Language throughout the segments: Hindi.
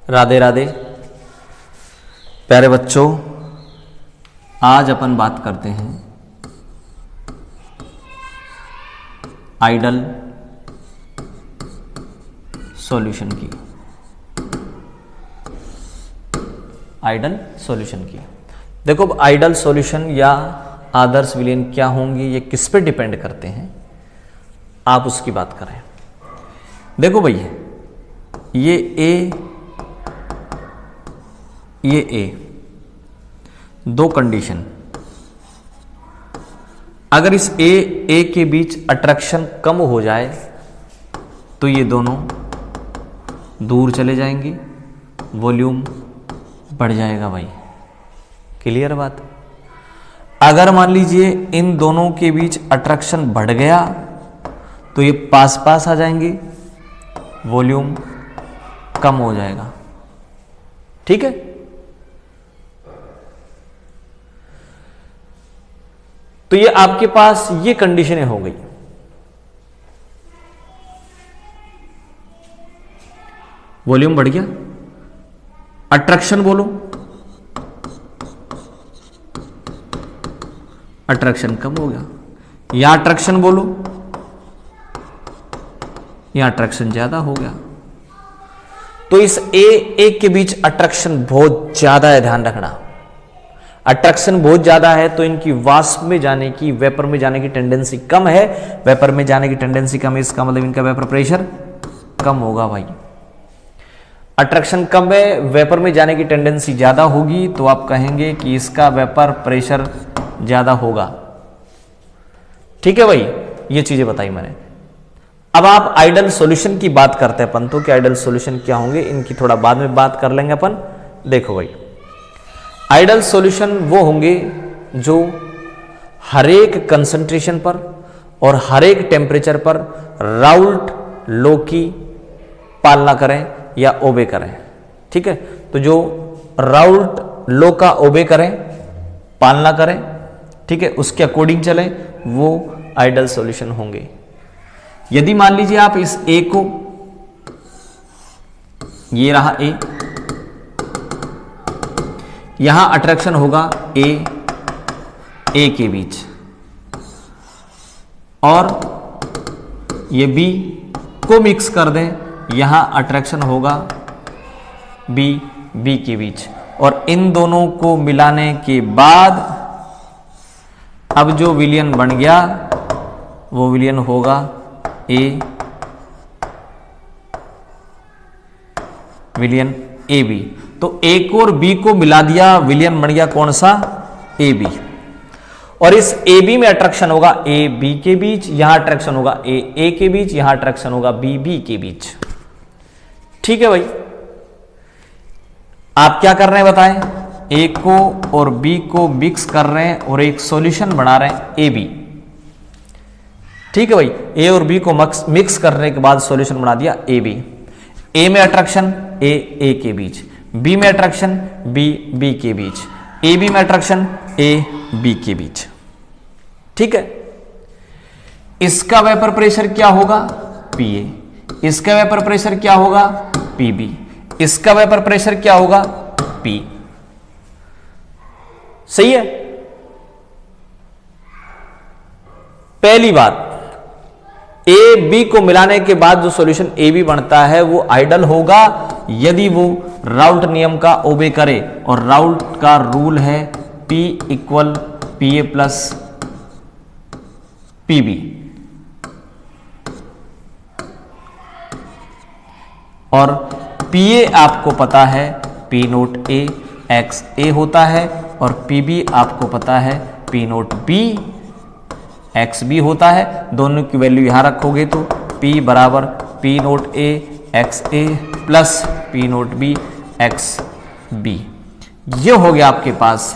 राधे राधे प्यारे बच्चों, आज अपन बात करते हैं आइडल सॉल्यूशन की। आइडल सॉल्यूशन की देखो, अब आइडल सॉल्यूशन या आदर्श विलयन क्या होंगे, ये किस पे डिपेंड करते हैं, आप उसकी बात करें। देखो भाई, ये ए दो कंडीशन, अगर इस ए के बीच अट्रैक्शन कम हो जाए तो ये दोनों दूर चले जाएंगे, वॉल्यूम बढ़ जाएगा भाई। क्लियर बात। अगर मान लीजिए इन दोनों के बीच अट्रैक्शन बढ़ गया तो ये पास पास आ जाएंगे, वॉल्यूम कम हो जाएगा। ठीक है, तो ये आपके पास ये कंडीशनें हो गई। वॉल्यूम बढ़ गया, अट्रैक्शन बोलो, अट्रैक्शन कम हो गया, या अट्रैक्शन बोलो, या अट्रैक्शन ज्यादा हो गया। तो इस ए के बीच अट्रैक्शन बहुत ज्यादा है, ध्यान रखना। अट्रैक्शन बहुत ज्यादा है तो इनकी वाष्प में जाने की, वेपर में जाने की टेंडेंसी कम है। वेपर में जाने की टेंडेंसी कम है, इसका मतलब इनका वेपर प्रेशर कम होगा भाई। अट्रैक्शन कम है, वेपर में जाने की टेंडेंसी ज्यादा होगी, तो आप कहेंगे कि इसका वेपर प्रेशर ज्यादा होगा। ठीक है भाई, ये चीजें बताई मैंने। अब आप आइडल सॉल्यूशन की बात करते हैं अपन, तो कि आइडल सॉल्यूशन क्या होंगे, इनकी थोड़ा बाद में बात कर लेंगे अपन। देखो भाई, आइडल सॉल्यूशन वो होंगे जो हरेक कंसंट्रेशन पर और हरेक टेम्परेचर पर राउल्ट लॉ की पालना करें या ओबे करें। ठीक है, तो जो राउल्ट लॉ का ओबे करें, पालना करें, ठीक है, उसके अकॉर्डिंग चलें, वो आइडल सॉल्यूशन होंगे। यदि मान लीजिए आप इस ए को, ये रहा ए, यहां अट्रैक्शन होगा ए के बीच, और ये बी को मिक्स कर दें, यहां अट्रैक्शन होगा बी के बीच, और इन दोनों को मिलाने के बाद अब जो विलयन बन गया वो विलयन होगा विलयन ए बी। तो एक और बी को मिला दिया, विलयन बन गया कौन सा, ए बी। और इस ए बी में अट्रैक्शन होगा ए बी के बीच, यहां अट्रैक्शन होगा ए के बीच, यहां अट्रैक्शन होगा बी के बीच। ठीक है भाई, आप क्या कर रहे हैं बताएं, ए को और बी को मिक्स कर रहे हैं और एक सॉल्यूशन बना रहे हैं ए बी। ठीक है भाई, ए और बी को मिक्स करने के बाद सॉल्यूशन बना दिया ए बी। ए में अट्रैक्शन ए के बीच, बी में अट्रैक्शन बी के बीच, ए बी में अट्रैक्शन ए बी के बीच। ठीक है, इसका वेपर प्रेशर क्या होगा, पीए, इसका वेपर प्रेशर क्या होगा, पीबी, इसका वेपर प्रेशर क्या होगा, पी। सही है। पहली बात, ए बी को मिलाने के बाद जो सॉल्यूशन ए बी बनता है वो आइडल होगा यदि वो राउल्ट नियम का ओबे करे, और राउल्ट का रूल है P equal PA plus PB. और पीए आपको पता है P note A x A होता है, और पीबी आपको पता है P note B x B होता है। दोनों की वैल्यू यहां रखोगे तो P बराबर P note A x A plus P note B x B. ये हो गया आपके पास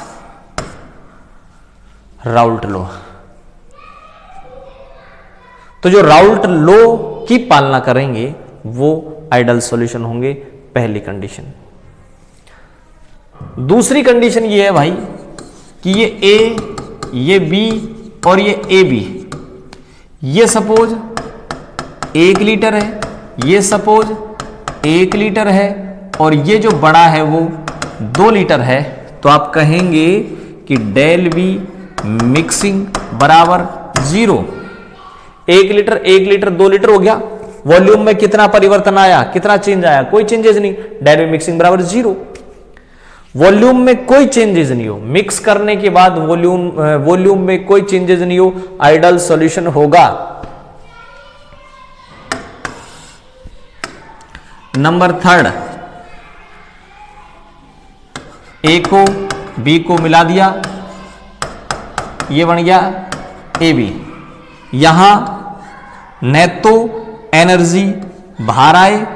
राउल्ट लॉ। तो जो राउल्ट लॉ की पालना करेंगे वो आइडल सॉल्यूशन होंगे, पहली कंडीशन। दूसरी कंडीशन ये है भाई कि ये ए, ये बी और ये ए बी, ये सपोज 1 लीटर है, ये सपोज 1 लीटर है, और ये जो बड़ा है वो 2 लीटर है, तो आप कहेंगे कि डेल वी मिक्सिंग बराबर 0। 1 लीटर 2 लीटर हो गया। वॉल्यूम में कितना परिवर्तन आया, कितना चेंज आया, कोई चेंजेस नहीं। डेल वी मिक्सिंग बराबर 0। वॉल्यूम में कोई चेंजेस नहीं हो, मिक्स करने के बाद वॉल्यूम में कोई चेंजेस नहीं हो, आइडल सॉल्यूशन होगा। नंबर 3, ए को बी को मिला दिया, ये बन गया ए बी। यहां न तो एनर्जी बाहर आए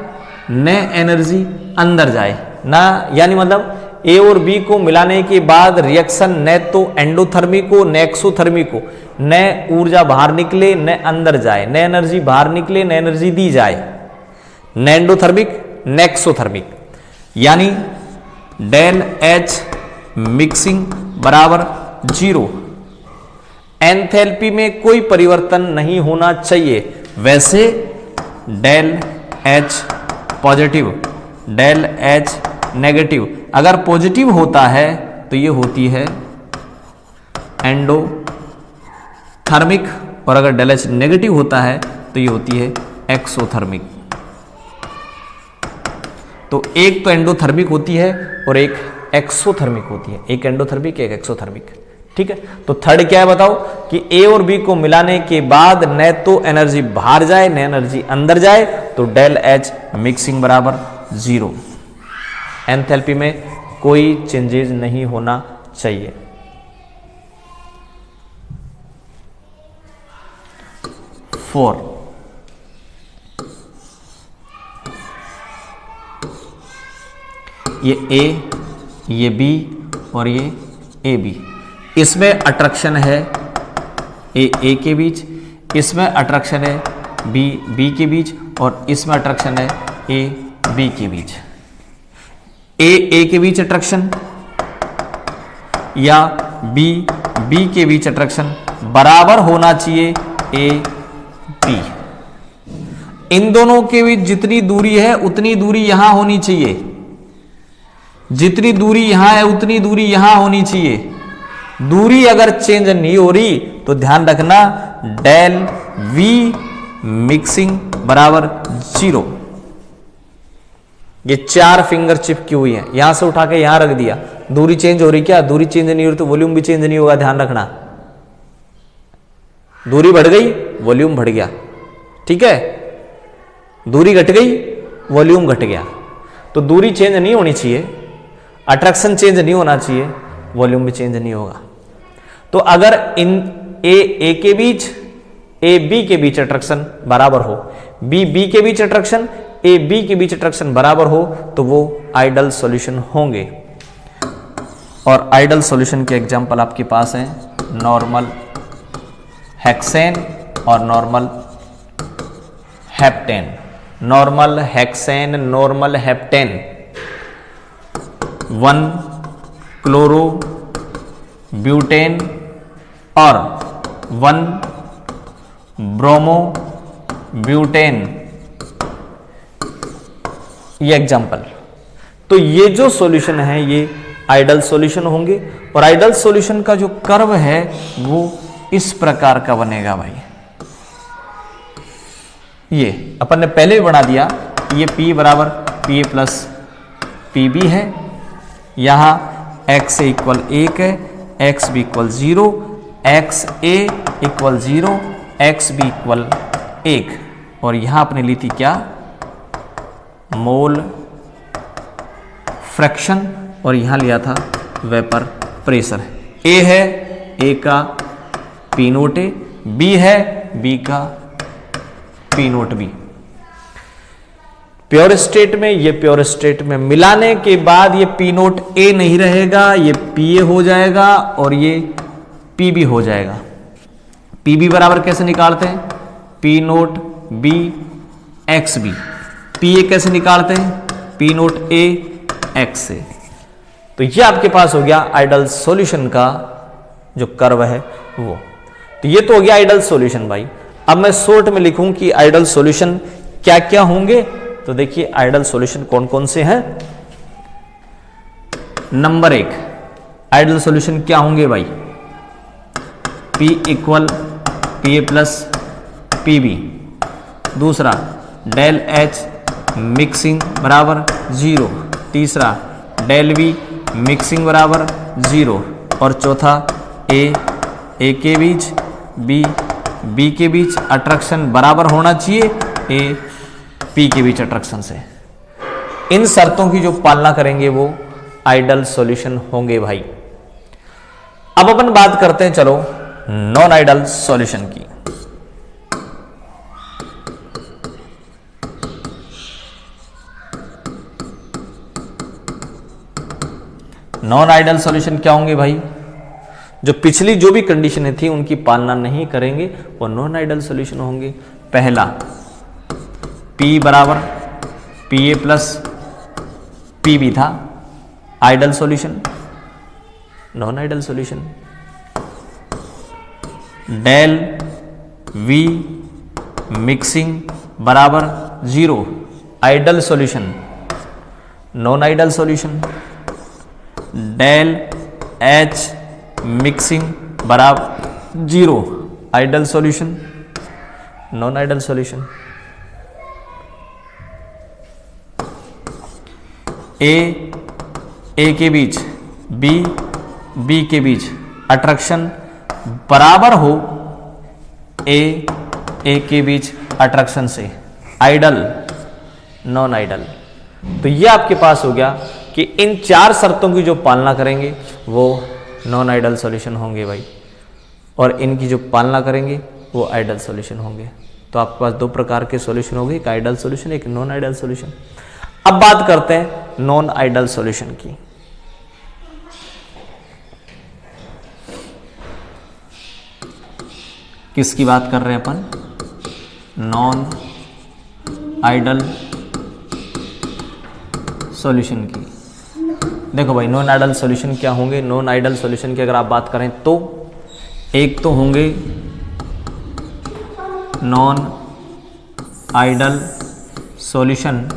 न एनर्जी अंदर जाए ना, यानी मतलब ए और बी को मिलाने के बाद रिएक्शन न तो एंडोथर्मिक हो न एक्सोथर्मिक हो, न ऊर्जा बाहर निकले न अंदर जाए, न एनर्जी बाहर निकले न एनर्जी दी जाए, न एंडोथर्मिक न एक्सोथर्मिक, यानी डेल एच मिक्सिंग बराबर 0। एंथैल्पी में कोई परिवर्तन नहीं होना चाहिए। वैसे del H positive, del H negative, अगर पॉजिटिव होता है तो ये होती है एंडोथर्मिक, और अगर डेल एच नेगेटिव होता है तो ये होती है एक्सोथर्मिक। तो एक तो एंडोथर्मिक होती है और एक एक्सोथर्मिक होती है, एक एंडोथर्मिक एक एक्सोथर्मिक। ठीक है, तो थर्ड क्या है बताओ कि ए और बी को मिलाने के बाद न तो एनर्जी बाहर जाए न एनर्जी अंदर जाए, तो डेल एच मिक्सिंग बराबर 0। एंथैल्पी में कोई चेंजेस नहीं होना चाहिए। फोर, ये ए, ये बी और ये ए बी, इसमें अट्रैक्शन है ए के बीच, इसमें अट्रैक्शन है बी के बीच, और इसमें अट्रैक्शन है ए बी के बीच। ए के बीच अट्रैक्शन या बी के बीच अट्रैक्शन बराबर होना चाहिए ए बी। इन दोनों के बीच जितनी दूरी है उतनी दूरी यहां होनी चाहिए, जितनी दूरी यहां है उतनी दूरी यहां होनी चाहिए। दूरी अगर चेंज नहीं हो रही तो ध्यान रखना डेल वी मिक्सिंग बराबर 0। ये 4 फिंगर चिपकी हुई है, यहां से उठा के यहां रख दिया, दूरी चेंज हो रही, क्या दूरी चेंज नहीं हो रही तो वॉल्यूम भी चेंज नहीं होगा, ध्यान रखना। दूरी बढ़ गई वॉल्यूम बढ़ गया, ठीक है, दूरी घट गई वॉल्यूम घट गया। तो दूरी चेंज नहीं होनी चाहिए, अट्रैक्शन चेंज नहीं होना चाहिए, वॉल्यूम भी चेंज नहीं होगा। तो अगर इन ए के बीच ए बी के बीच अट्रैक्शन बराबर हो, बी के बीच अट्रैक्शन ए बी के बीच अट्रैक्शन बराबर हो, तो वो आइडल सॉल्यूशन होंगे। और आइडल सॉल्यूशन के एग्जांपल आपके पास हैं नॉर्मल हेक्सेन और normal heptane. Normal hexane, normal heptane 1 chloro butane और 1 ब्रोमो ब्यूटेन, ये एग्जांपल। तो ये जो सॉल्यूशन है ये आइडल सॉल्यूशन होंगे। और आइडल सॉल्यूशन का जो कर्व है वो इस प्रकार का बनेगा भाई। ये अपन ने पहले भी बना दिया, ये P बराबर PA प्लस PB है, यहां x ए इक्वल 1 है, x b equal 0, x a equal 0, x b equal 1, और यहां आपने ली थी क्या मोल फ्रैक्शन, और यहां लिया था वेपर प्रेशर। A है A का P नोट A, B है B का P note B। Pure state में, ये प्योर स्टेट में मिलाने के बाद ये P नोट A नहीं रहेगा, ये PA हो जाएगा और ये PB हो जाएगा। PB बराबर कैसे निकालते हैं, P note B XB। PA कैसे निकालते हैं, P note A X A। तो ये आपके पास हो गया आइडल सॉल्यूशन का जो कर्व है वो। तो ये तो हो गया आइडल सॉल्यूशन भाई। अब मैं शॉर्ट में लिखूं कि आइडल सॉल्यूशन क्या क्या होंगे, तो देखिए आइडल सॉल्यूशन कौन कौन से हैं। नंबर 1 आइडल सॉल्यूशन क्या होंगे भाई, P equal PA plus PB। दूसरा डेल H मिक्सिंग बराबर 0। तीसरा डेल V मिक्सिंग बराबर 0। और चौथा A के बीच B के बीच अट्रैक्शन बराबर होना चाहिए A P के बीच अट्रैक्शन से। इन शर्तों की जो पालना करेंगे वो आइडल सॉल्यूशन होंगे भाई। अब अपन बात करते हैं चलो नॉन आइडल सॉल्यूशन की। नॉन आइडल सॉल्यूशन क्या होंगे भाई, जो पिछली जो भी कंडीशनें थी उनकी पालना नहीं करेंगे वो नॉन आइडल सॉल्यूशन होंगे। पहला P बराबर PA प्लस PB था, ideal solution. Non ideal solution del V mixing बराबर 0, ideal solution. Non ideal solution del H mixing बराबर 0, ideal solution. Non ideal solution A के बीच B के बीच अट्रैक्शन बराबर हो A के बीच अट्रैक्शन से, आइडल। नॉन आइडल तो ये आपके पास हो गया कि इन 4 शर्तों की जो पालना करेंगे वो नॉन आइडल सॉल्यूशन होंगे भाई, और इनकी जो पालना करेंगे वो आइडल सॉल्यूशन होंगे। तो आपके पास 2 प्रकार के सॉल्यूशन होंगे, एक आइडल सॉल्यूशन एक नॉन आइडल सॉल्यूशन। अब बात करते हैं नॉन आइडल सॉल्यूशन की। किसकी बात कर रहे हैं अपन, नॉन आइडल सॉल्यूशन की। देखो भाई नॉन आइडल सॉल्यूशन क्या होंगे, नॉन आइडल सॉल्यूशन की अगर आप बात करें तो एक तो होंगे non ideal solution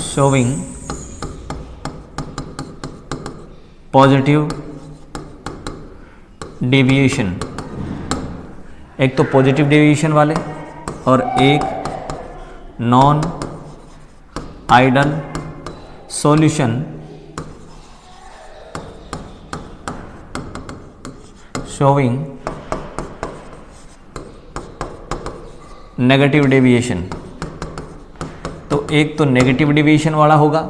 showing positive deviation, एक तो पॉजिटिव डेविएशन वाले, और एक non ideal solution showing negative deviation. तो एक तो नेगेटिव डेविएशन वाला होगा,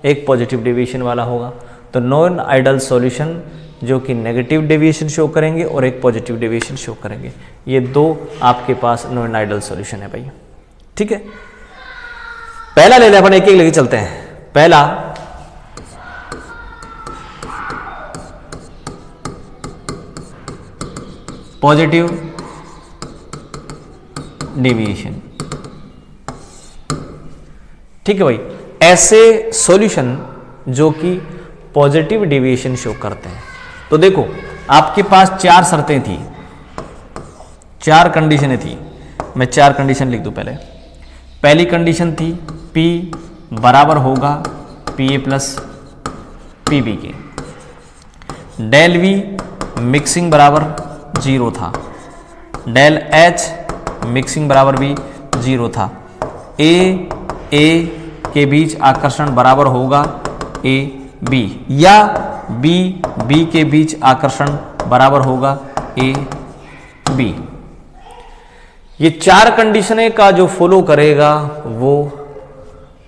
एक पॉजिटिव डेविएशन वाला होगा। तो नॉन आइडल सॉल्यूशन जो कि नेगेटिव डेविएशन शो करेंगे और एक पॉजिटिव डेविएशन शो करेंगे, ये 2 आपके पास नॉन आइडल सॉल्यूशन है भाई। ठीक है, पहला ले लें अपन, एक एक लेके चलते हैं। पहला पॉजिटिव डेविएशन। ठीक है भाई, ऐसे सॉल्यूशन जो कि पॉजिटिव डेविएशन शो करते हैं। तो देखो आपके पास 4 शर्तें थी, 4 कंडीशनें थी। मैं 4 कंडीशन लिख दूं पहले। पहली कंडीशन थी P बराबर होगा PA प्लस PB के, डेल V मिक्सिंग बराबर 0 था, डेल H मिक्सिंग बराबर भी 0 था, A के बीच आकर्षण बराबर होगा AB, या B के बीच आकर्षण बराबर होगा AB। ये 4 कंडीशनें का जो फॉलो करेगा वो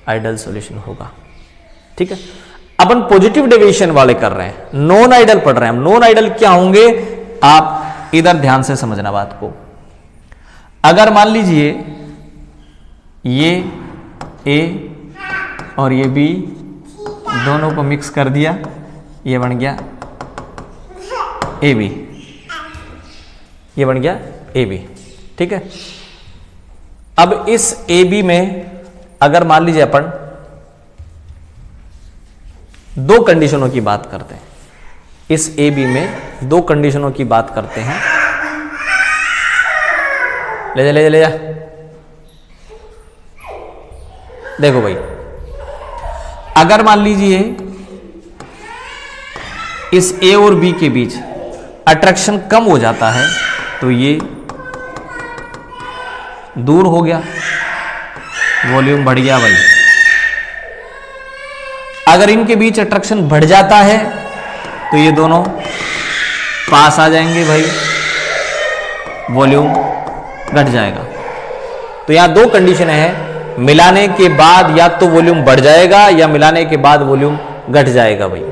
आइडल सॉल्यूशन होगा। ठीक है, अपन पॉजिटिव डेविएशन वाले कर रहे हैं, नॉन आइडल पढ़ रहे हैं हम। नॉन आइडल क्या होंगे, आप इधर ध्यान से समझना बात को। अगर मान लीजिए ये A और ये B दोनों को मिक्स कर दिया, ये बन गया AB, ये बन गया AB। ठीक है, अब इस AB में अगर मान लीजिए अपन 2 कंडीशनों की बात करते हैं, इस AB में 2 कंडीशनों की बात करते हैं। ले जा देखो भाई, अगर मान लीजिए इस ए और बी के बीच अट्रैक्शन कम हो जाता है तो ये दूर हो गया, वॉल्यूम बढ़ गया भाई। अगर इनके बीच अट्रैक्शन बढ़ जाता है तो ये दोनों पास आ जाएंगे भाई, वॉल्यूम घट जाएगा। तो यहां दो कंडीशन है, मिलाने के बाद या तो वॉल्यूम बढ़ जाएगा या मिलाने के बाद वॉल्यूम घट जाएगा भाई।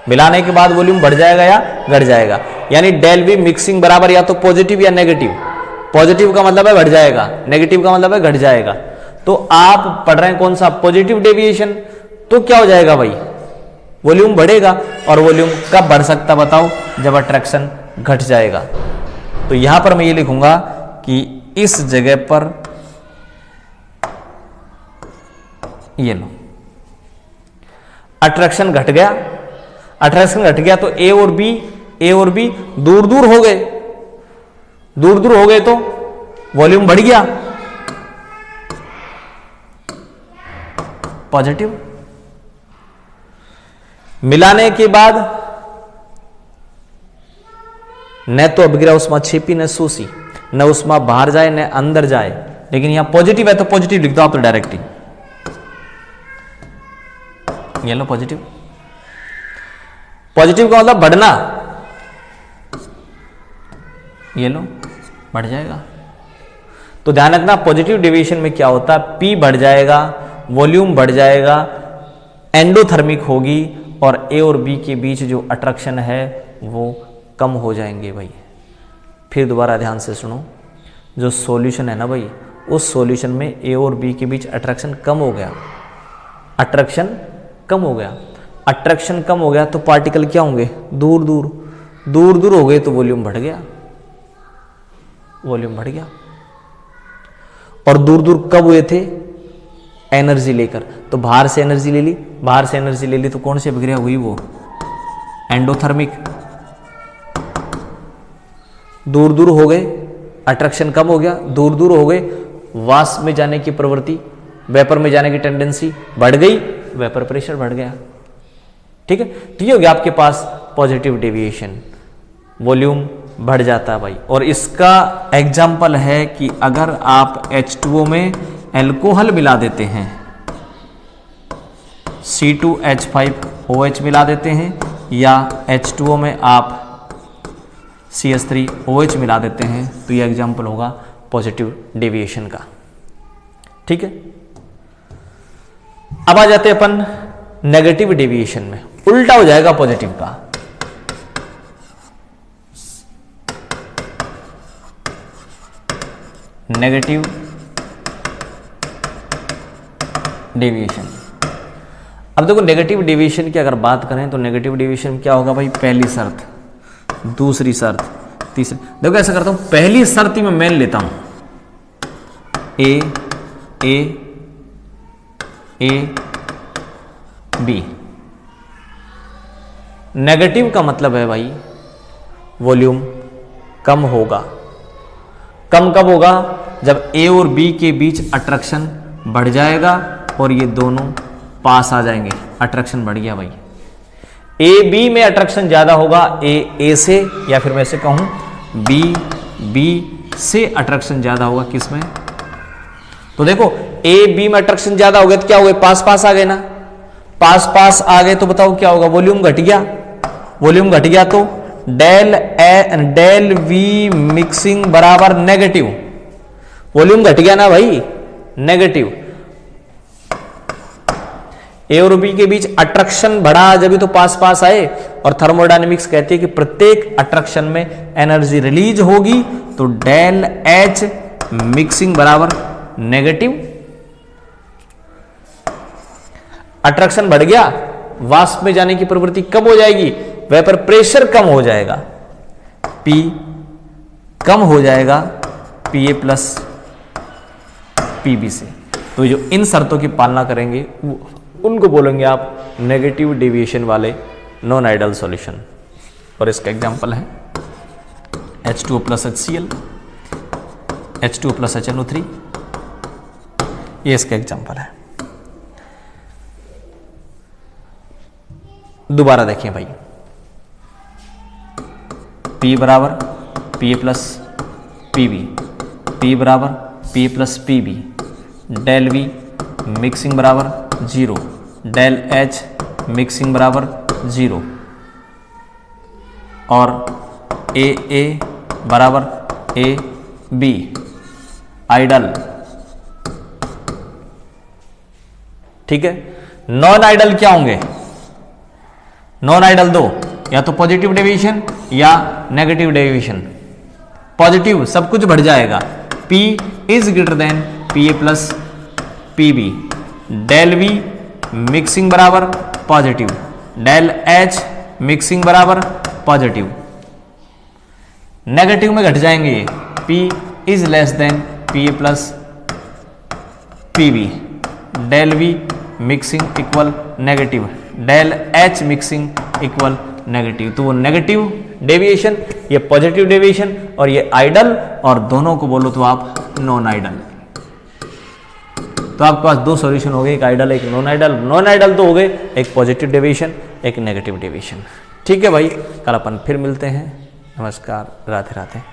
मिलाने के बाद वॉल्यूम बढ़ जाएगा या घट जाएगा, यानी डेल वी मिक्सिंग बराबर या तो पॉजिटिव या नेगेटिव। पॉजिटिव का मतलब है बढ़ जाएगा, नेगेटिव का मतलब है घट जाएगा। तो आप पढ़ रहे हैं कौन सा, पॉजिटिव डेविएशन, तो क्या हो जाएगा भाई, वॉल्यूम बढ़ेगा। और वॉल्यूम कब बढ़ सकता बताओ, जब अट्रैक्शन घट जाएगा। तो यहां पर मैं ये लिखूंगा कि इस जगह पर ये लो, अट्रैक्शन घट गया, अट्रैक्शन घट गया तो ए और बी दूर दूर हो गए, दूर दूर हो गए तो वॉल्यूम बढ़ गया, पॉजिटिव। मिलाने के बाद न तो अभिक्रिया उष्मा छिपी न सूसी, न उष्मा बाहर जाए न अंदर जाए, लेकिन यहां पॉजिटिव है तो पॉजिटिव लिख दो आप तो डायरेक्ट ही, ये लो पॉजिटिव। पॉजिटिव का मतलब बढ़ना, ये लो बढ़ जाएगा। तो ध्यान रखना पॉजिटिव डेविएशन में क्या होता है, पी बढ़ जाएगा, वॉल्यूम बढ़ जाएगा, एंडोथर्मिक होगी और ए और बी के बीच जो अट्रैक्शन है वो कम हो जाएंगे भाई। फिर दोबारा ध्यान से सुनो, जो सॉल्यूशन है ना भाई, उस सॉल्यूशन में ए और बी के बीच अट्रैक्शन कम हो गया, अट्रैक्शन कम हो गया, अट्रैक्शन कम हो गया तो पार्टिकल क्या होंगे, दूर दूर, दूर दूर हो गए तो वॉल्यूम बढ़ गया, वॉल्यूम बढ़ गया। और दूर दूर कब हुए थे, एनर्जी लेकर, तो बाहर से एनर्जी ले ली, बाहर से एनर्जी ले ली तो कौन सी अभिक्रिया हुई, वो एंडोथर्मिक। दूर दूर हो गए, अट्रैक्शन कम हो गया, दूर दूर हो गए, वाष्प में जाने की प्रवृत्ति, वेपर में जाने की टेंडेंसी बढ़ गई, वेपर प्रेशर बढ़ गया। ठीक है, तो ये हो गया आपके पास पॉजिटिव डेविएशन, वॉल्यूम बढ़ जाता है भाई। और इसका एग्जाम्पल है कि अगर आप H2O में एल्कोहल मिला देते हैं, C2H5OH मिला देते हैं, या H2O में आप CH3OH मिला देते हैं, तो ये एग्जाम्पल होगा पॉजिटिव डेविएशन का। ठीक है, अब आ जाते हैं अपन नेगेटिव डेविएशन में, उल्टा हो जाएगा पॉजिटिव का। नेगेटिव डेविएशन, अब देखो नेगेटिव डेविएशन की अगर बात करें तो नेगेटिव डेविएशन क्या होगा भाई, पहली शर्त, दूसरी शर्त, तीसरी। देखो ऐसा करता हूं, पहली शर्त ही मैं मेन लेता हूं, ए ए ए बी। नेगेटिव का मतलब है भाई वॉल्यूम कम होगा। कम कब होगा, जब ए और बी के बीच अट्रैक्शन बढ़ जाएगा और ये दोनों पास आ जाएंगे, अट्रैक्शन बढ़ गया भाई। ए बी में अट्रैक्शन ज्यादा होगा, ए से, या फिर मैं ऐसे कहूं बी से अट्रैक्शन ज्यादा होगा किसमें, तो देखो ए बी में अट्रैक्शन ज्यादा हो गया तो क्या हो गया, पास पास आ गए ना, पास पास आ गए तो बताओ क्या होगा, वॉल्यूम घट गया, वॉल्यूम घट गया तो डेल वी मिक्सिंग बराबर नेगेटिव, वॉल्यूम घट गया ना भाई, नेगेटिव। ए और बी के बीच अट्रैक्शन बढ़ा जब तो पास पास आए, और थर्मोडायनेमिक्स कहती है कि प्रत्येक अट्रैक्शन में एनर्जी रिलीज होगी, तो डेल एच मिक्सिंग बराबर नेगेटिव। अट्रैक्शन बढ़ गया, वाष्प में जाने की प्रवृत्ति कम हो जाएगी, वेपर प्रेशर कम हो जाएगा, पी कम हो जाएगा पीए प्लस पीबी से। तो जो इन शर्तों की पालना करेंगे उनको बोलेंगे आप नेगेटिव डेविएशन वाले नॉन आइडियल सॉल्यूशन। और इसका एग्जांपल है H2O plus HCl, H2O plus HNO3, ये इसका एग्जांपल है। दोबारा देखिए भाई, P बराबर P प्लस PB, P बराबर P plus PB, del V mixing बराबर 0, डेल H मिक्सिंग बराबर 0 और A बराबर AB आइडल। ठीक है, नॉन आइडल क्या होंगे? नॉन आइडल दो, या तो पॉजिटिव डेविएशन या नेगेटिव डेविएशन। पॉजिटिव सब कुछ बढ़ जाएगा, P is greater than PA plus PB, del V mixing बराबर पॉजिटिव, डेल H मिक्सिंग बराबर पॉजिटिव। नेगेटिव में घट जाएंगे ये, P is less than PA plus PB, del V mixing equal negative, del H mixing equal negative. तो वो नेगेटिव डेविएशन, ये पॉजिटिव डेविएशन और ये आइडल, और दोनों को बोलो तो आप नॉन आइडल। तो आपके पास दो सॉल्यूशन हो गए, एक आइडल एक नॉन आइडल। नॉन आइडल तो हो गए एक पॉजिटिव डेविएशन एक नेगेटिव डेविएशन। ठीक है भाई, कल अपन फिर मिलते हैं। नमस्कार, राधे राधे।